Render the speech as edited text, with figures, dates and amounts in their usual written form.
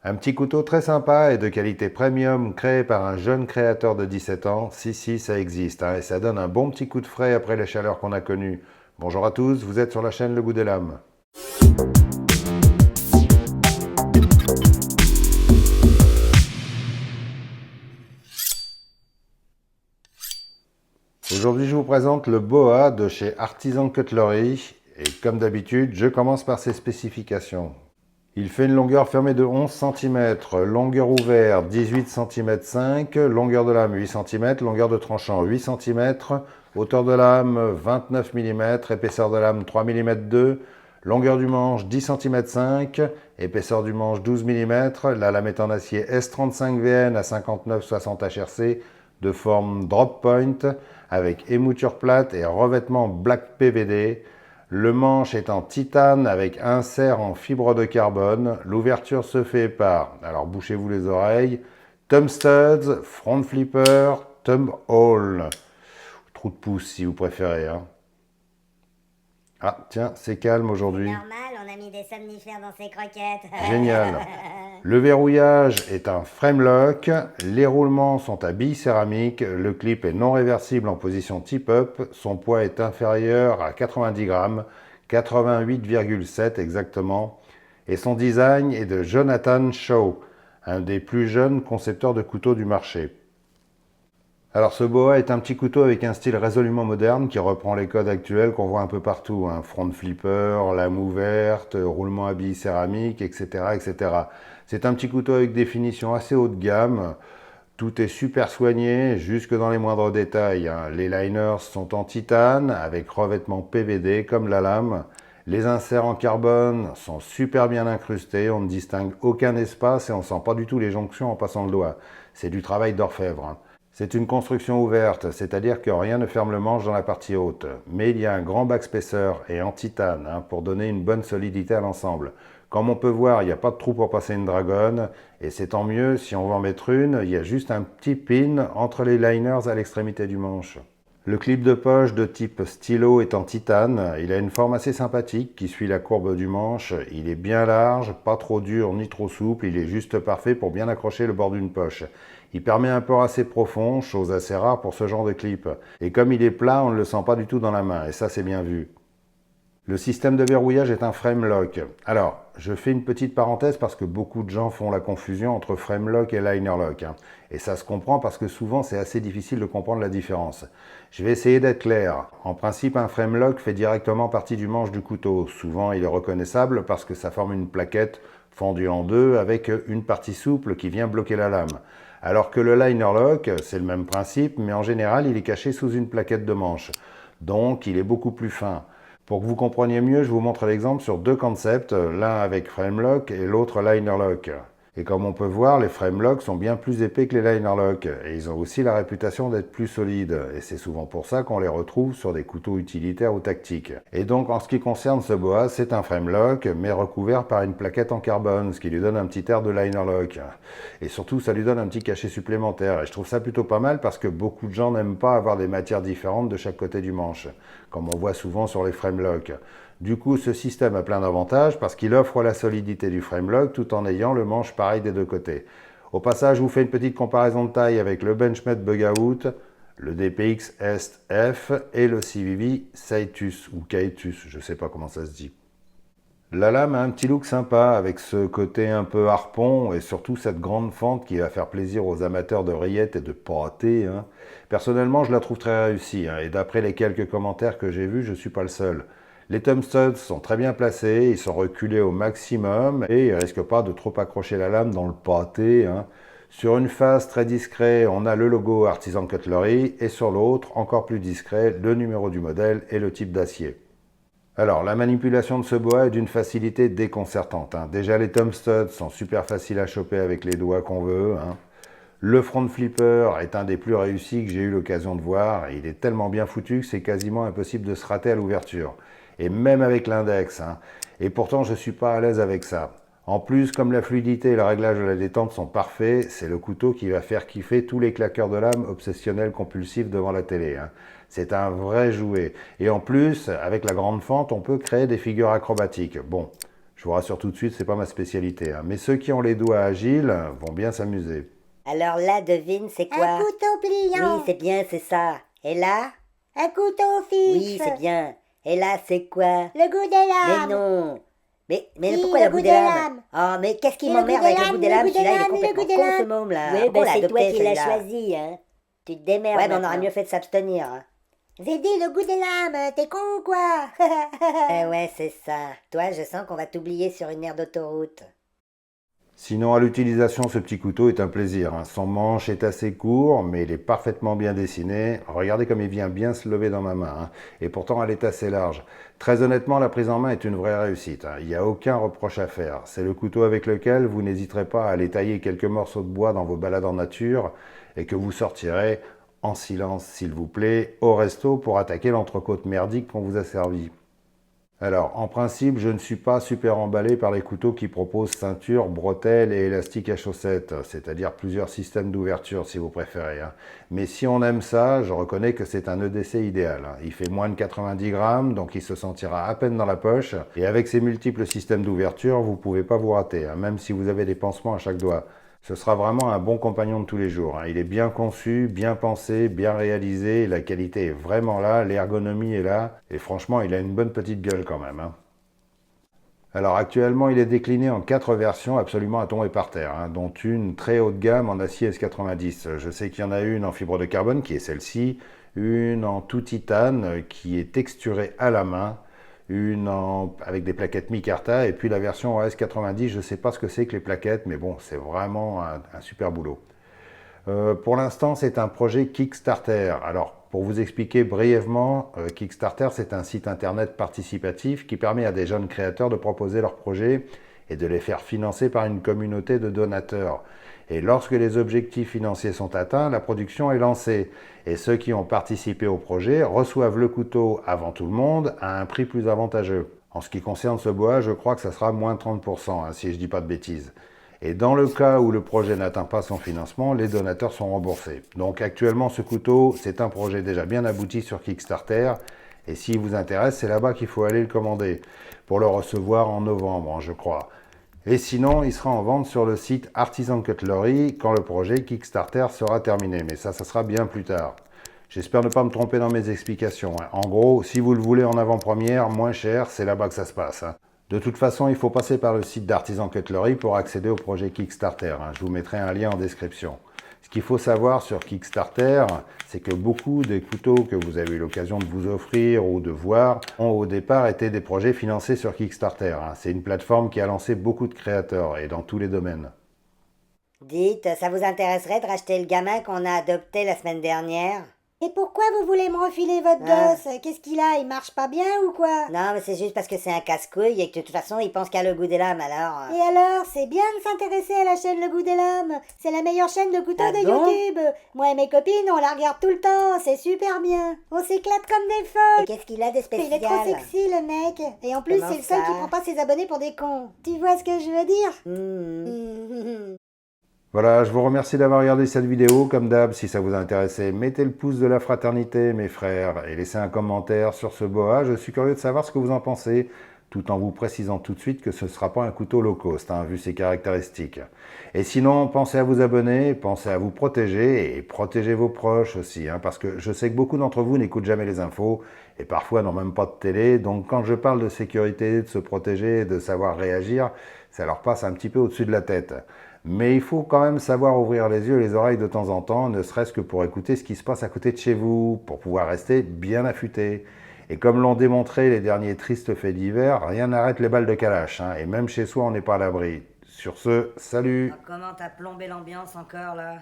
Un petit couteau très sympa et de qualité premium créé par un jeune créateur de 17 ans. Si, ça existe hein, et ça donne un bon petit coup de frais après les chaleurs qu'on a connues. Bonjour à tous, vous êtes sur la chaîne Le Goût des Lames. Aujourd'hui, je vous présente le Boa de chez Artisan Cutlery. Et comme d'habitude, je commence par ses spécifications. Il fait une longueur fermée de 11 cm, longueur ouverte 18 cm 5, longueur de lame 8 cm, longueur de tranchant 8 cm, hauteur de lame 29 mm, épaisseur de lame 3 mm 2, longueur du manche 10 cm 5, épaisseur du manche 12 mm, la lame est en acier S35VN à 59-60 HRC de forme drop point avec émouture plate et revêtement black PVD. Le manche est en titane avec insert en fibre de carbone. L'ouverture se fait par, alors bouchez-vous les oreilles, thumb studs, front flipper, thumb hole. Trou de pouce si vous préférez. Hein. Ah tiens, c'est calme aujourd'hui. Normal, on a mis des somnifères dans ses croquettes. Génial. Le verrouillage est un frame lock, les roulements sont à billes céramiques, le clip est non réversible en position tip-up, son poids est inférieur à 90 grammes, 88,7 exactement, et son design est de Jonathan Shaw, un des plus jeunes concepteurs de couteaux du marché. Alors ce boa est un petit couteau avec un style résolument moderne qui reprend les codes actuels qu'on voit un peu partout. Hein. Front flipper, lame ouverte, roulement à billes céramiques, etc., etc. C'est un petit couteau avec des finitions assez haut de gamme. Tout est super soigné, jusque dans les moindres détails. Hein. Les liners sont en titane avec revêtement PVD comme la lame. Les inserts en carbone sont super bien incrustés, on ne distingue aucun espace et on ne sent pas du tout les jonctions en passant le doigt. C'est du travail d'orfèvre. Hein. C'est une construction ouverte, c'est-à-dire que rien ne ferme le manche dans la partie haute. Mais il y a un grand backspacer et en titane hein, pour donner une bonne solidité à l'ensemble. Comme on peut voir, il n'y a pas de trou pour passer une dragonne, et c'est tant mieux, si on veut en mettre une, il y a juste un petit pin entre les liners à l'extrémité du manche. Le clip de poche de type stylo est en titane, il a une forme assez sympathique qui suit la courbe du manche, il est bien large, pas trop dur ni trop souple, il est juste parfait pour bien accrocher le bord d'une poche. Il permet un port assez profond, chose assez rare pour ce genre de clip. Et comme il est plat, on ne le sent pas du tout dans la main, et ça c'est bien vu. Le système de verrouillage est un frame lock. Alors, je fais une petite parenthèse parce que beaucoup de gens font la confusion entre frame lock et liner lock. Hein. Et ça se comprend parce que souvent c'est assez difficile de comprendre la différence. Je vais essayer d'être clair. En principe, un frame lock fait directement partie du manche du couteau. Souvent, il est reconnaissable parce que ça forme une plaquette fendue en deux avec une partie souple qui vient bloquer la lame. Alors que le liner lock, c'est le même principe, mais en général, il est caché sous une plaquette de manche. Donc, il est beaucoup plus fin. Pour que vous compreniez mieux, je vous montre l'exemple sur deux concepts, l'un avec frame lock et l'autre liner lock. Et comme on peut voir, les frame lock sont bien plus épais que les liner lock, et ils ont aussi la réputation d'être plus solides, et c'est souvent pour ça qu'on les retrouve sur des couteaux utilitaires ou tactiques. Et donc en ce qui concerne ce boa, c'est un frame lock, mais recouvert par une plaquette en carbone, ce qui lui donne un petit air de liner lock. Et surtout, ça lui donne un petit cachet supplémentaire, et je trouve ça plutôt pas mal parce que beaucoup de gens n'aiment pas avoir des matières différentes de chaque côté du manche, comme on voit souvent sur les frame lock. Du coup, ce système a plein d'avantages parce qu'il offre la solidité du frame lock tout en ayant le manche pareil des deux côtés. Au passage, je vous fais une petite comparaison de taille avec le Benchmade Bug-Out, le DPX Est-F et le CVV Saitus ou Kaitus, je ne sais pas comment ça se dit. La lame a un petit look sympa avec ce côté un peu harpon et surtout cette grande fente qui va faire plaisir aux amateurs de rillettes et de pâté. Hein. Personnellement, je la trouve très réussie hein, et d'après les quelques commentaires que j'ai vus, je ne suis pas le seul. Les thumb studs sont très bien placés, ils sont reculés au maximum et ils ne risquent pas de trop accrocher la lame dans le pâté. Hein. Sur une face très discret, on a le logo Artisan Cutlery et sur l'autre, encore plus discret, le numéro du modèle et le type d'acier. Alors, la manipulation de ce boa est d'une facilité déconcertante. Hein. Déjà, les thumb studs sont super faciles à choper avec les doigts qu'on veut. Hein. Le front flipper est un des plus réussis que j'ai eu l'occasion de voir. Il est tellement bien foutu que c'est quasiment impossible de se rater à l'ouverture. Et même avec l'index. Hein. Et pourtant, je ne suis pas à l'aise avec ça. En plus, comme la fluidité et le réglage de la détente sont parfaits, c'est le couteau qui va faire kiffer tous les claqueurs de lame obsessionnels compulsifs devant la télé. Hein. C'est un vrai jouet. Et en plus, avec la grande fente, on peut créer des figures acrobatiques. Bon, Je vous rassure tout de suite, c'est pas ma spécialité, hein. Mais ceux qui ont les doigts agiles vont bien s'amuser. Alors là, devine, c'est quoi? Un couteau pliant. Oui, c'est bien, c'est ça. Et là? Un couteau fixe. Oui, c'est bien. Et là, c'est quoi? Le goût des Mais lames. non. Mais Si, pourquoi le le goût goût des des lames? lames. Oh, mais qu'est-ce qui Et le m'emmerde goût des avec le goût lames, des le lames? goût des Celui-là, il est lames, le complètement goût des con, lames. ce môme, là. Oui, Pourquoi on l'a c'est toi adopté, qui l'as celui-là? choisi, hein. Tu te démerdes. Ouais, mais on aurait maintenant. mieux fait de s'abstenir. Hein. J'ai dit le goût des lames, t'es con ou quoi? Ouais, c'est ça. Toi, je sens qu'on va t'oublier sur une aire d'autoroute. Sinon, à l'utilisation, ce petit couteau est un plaisir, hein. Son manche est assez court, mais il est parfaitement bien dessiné. Regardez comme il vient bien se lever dans ma main, hein. Et pourtant, elle est assez large. Très honnêtement, la prise en main est une vraie réussite, hein. Il n'y a aucun reproche à faire. C'est le couteau avec lequel vous n'hésiterez pas à aller tailler quelques morceaux de bois dans vos balades en nature et que vous sortirez en silence, s'il vous plaît, au resto pour attaquer l'entrecôte merdique qu'on vous a servi. Alors, en principe, je ne suis pas super emballé par les couteaux qui proposent ceinture, bretelles et élastiques à chaussettes, c'est-à-dire plusieurs systèmes d'ouverture si vous préférez, hein. Mais si on aime ça, je reconnais que c'est un EDC idéal, hein. Il fait moins de 90 grammes, donc il se sentira à peine dans la poche. Et avec ses multiples systèmes d'ouverture, vous ne pouvez pas vous rater, hein, même si vous avez des pansements à chaque doigt. Ce sera vraiment un bon compagnon de tous les jours, hein. Il est bien conçu, bien pensé, bien réalisé, la qualité est vraiment là, l'ergonomie est là, et franchement, il a une bonne petite gueule quand même, hein. Alors actuellement, il est décliné en 4 versions absolument à tomber par terre, hein, dont une très haut de gamme en acier S90. Je sais qu'il y en a une en fibre de carbone, qui est celle-ci, une en tout titane, qui est texturée à la main, avec des plaquettes micarta, et puis la version OS 90, je ne sais pas ce que c'est que les plaquettes, mais bon, c'est vraiment un super boulot. Pour l'instant, c'est un projet Kickstarter. Alors, pour vous expliquer brièvement, Kickstarter, c'est un site internet participatif qui permet à des jeunes créateurs de proposer leurs projets et de les faire financer par une communauté de donateurs. Et lorsque les objectifs financiers sont atteints, la production est lancée. Et ceux qui ont participé au projet reçoivent le couteau avant tout le monde à un prix plus avantageux. En ce qui concerne ce bois, je crois que ça sera moins 30%, hein, si je ne dis pas de bêtises. Et dans le cas où le projet n'atteint pas son financement, les donateurs sont remboursés. Donc actuellement, ce couteau, c'est un projet déjà bien abouti sur Kickstarter. Et s'il vous intéresse, c'est là-bas qu'il faut aller le commander, pour le recevoir en novembre, je crois. Et sinon, il sera en vente sur le site Artisan Cutlery quand le projet Kickstarter sera terminé. Mais ça sera bien plus tard. J'espère ne pas me tromper dans mes explications, hein. En gros, si vous le voulez en avant-première, moins cher, c'est là-bas que ça se passe, hein. De toute façon, il faut passer par le site d'Artisan Cutlery pour accéder au projet Kickstarter, hein. Je vous mettrai un lien en description. Ce qu'il faut savoir sur Kickstarter, c'est que beaucoup des couteaux que vous avez eu l'occasion de vous offrir ou de voir ont au départ été des projets financés sur Kickstarter, hein. C'est une plateforme qui a lancé beaucoup de créateurs et dans tous les domaines. Dites, ça vous intéresserait de racheter le gamin qu'on a adopté la semaine dernière? Et pourquoi vous voulez me refiler votre Ah. gosse? Qu'est-ce qu'il a? Il marche pas bien ou quoi? Non, mais c'est juste parce que c'est un casse-couille et que de toute façon, il pense qu'à le goût des lames, alors... Et alors, c'est bien de s'intéresser à la chaîne Le Goût des Lames. C'est la meilleure chaîne de couteaux Ah de bon? YouTube. Moi et mes copines, on la regarde tout le temps. C'est super bien. On s'éclate comme des Et folles. qu'est-ce qu'il a de Mais spécial? il est trop sexy, le mec. Et en plus, Comment c'est le seul ça? qui prend pas ses abonnés pour des cons. Tu vois ce que je veux dire? Hmm. Voilà, je vous remercie d'avoir regardé cette vidéo. Comme d'hab, si ça vous a intéressé, mettez le pouce de la fraternité, mes frères, et laissez un commentaire sur ce boa. Je suis curieux de savoir ce que vous en pensez, tout en vous précisant tout de suite que ce ne sera pas un couteau low cost, hein, vu ses caractéristiques. Et sinon, pensez à vous abonner, pensez à vous protéger, et protégez vos proches aussi, hein, parce que je sais que beaucoup d'entre vous n'écoutent jamais les infos, et parfois n'ont même pas de télé, donc quand je parle de sécurité, de se protéger, de savoir réagir, ça leur passe un petit peu au-dessus de la tête. Mais il faut quand même savoir ouvrir les yeux et les oreilles de temps en temps, ne serait-ce que pour écouter ce qui se passe à côté de chez vous, pour pouvoir rester bien affûté. Et comme l'ont démontré les derniers tristes faits divers, rien n'arrête les balles de Kalash, hein, et même chez soi on n'est pas à l'abri. Sur ce, salut! Comment t'as plombé l'ambiance encore, là?